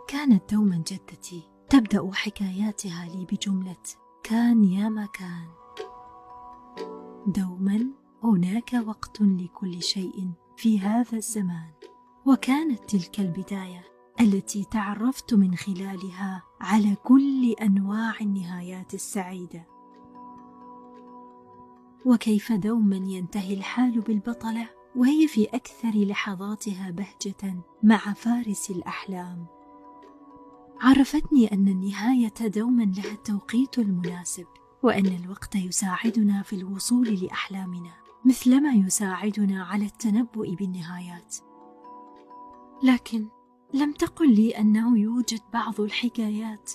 كانت دوما جدتي تبدأ حكاياتها لي بجملة: كان يا ما كان. دوما هناك وقت لكل شيء في هذا الزمان. وكانت تلك البداية التي تعرفت من خلالها على كل أنواع النهايات السعيدة، وكيف دوما ينتهي الحال بالبطلة وهي في أكثر لحظاتها بهجة مع فارس الأحلام. عرفتني أن النهاية دوما لها التوقيت المناسب، وأن الوقت يساعدنا في الوصول لأحلامنا مثلما يساعدنا على التنبؤ بالنهايات. لكن لم تقل لي أنه يوجد بعض الحكايات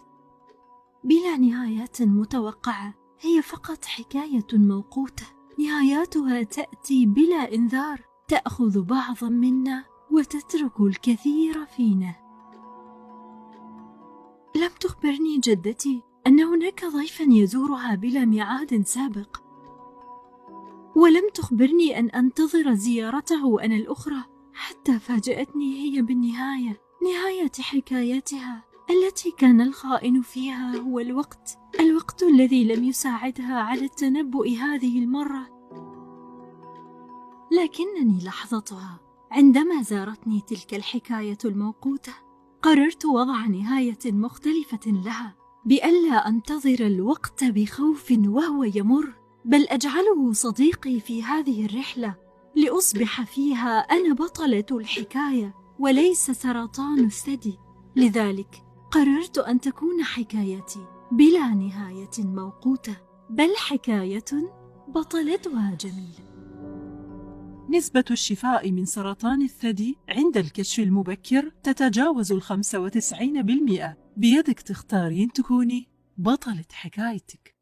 بلا نهايات متوقعة، هي فقط حكاية موقوتة، نهاياتها تأتي بلا إنذار، تأخذ بعضا منا وتترك الكثير فينا. لم تخبرني جدتي أن هناك ضيفا يزورها بلا ميعاد سابق، ولم تخبرني أن أنتظر زيارته أنا الأخرى، حتى فاجأتني هي بالنهاية، نهاية حكايتها التي كان الخائن فيها هو الوقت الذي لم يساعدها على التنبؤ هذه المرة. لكنني لحظتها عندما زارتني تلك الحكاية الموقوتة قررت وضع نهاية مختلفة لها، بألا أنتظر الوقت بخوف وهو يمر، بل أجعله صديقي في هذه الرحلة، لأصبح فيها أنا بطلة الحكاية وليس سرطان الثدي. لذلك قررت أن تكون حكايتي بلا نهاية موقوتة، بل حكاية بطلتها جميلة. نسبة الشفاء من سرطان الثدي عند الكشف المبكر تتجاوز 95%. بيدك تختارين تكوني بطلة حكايتك.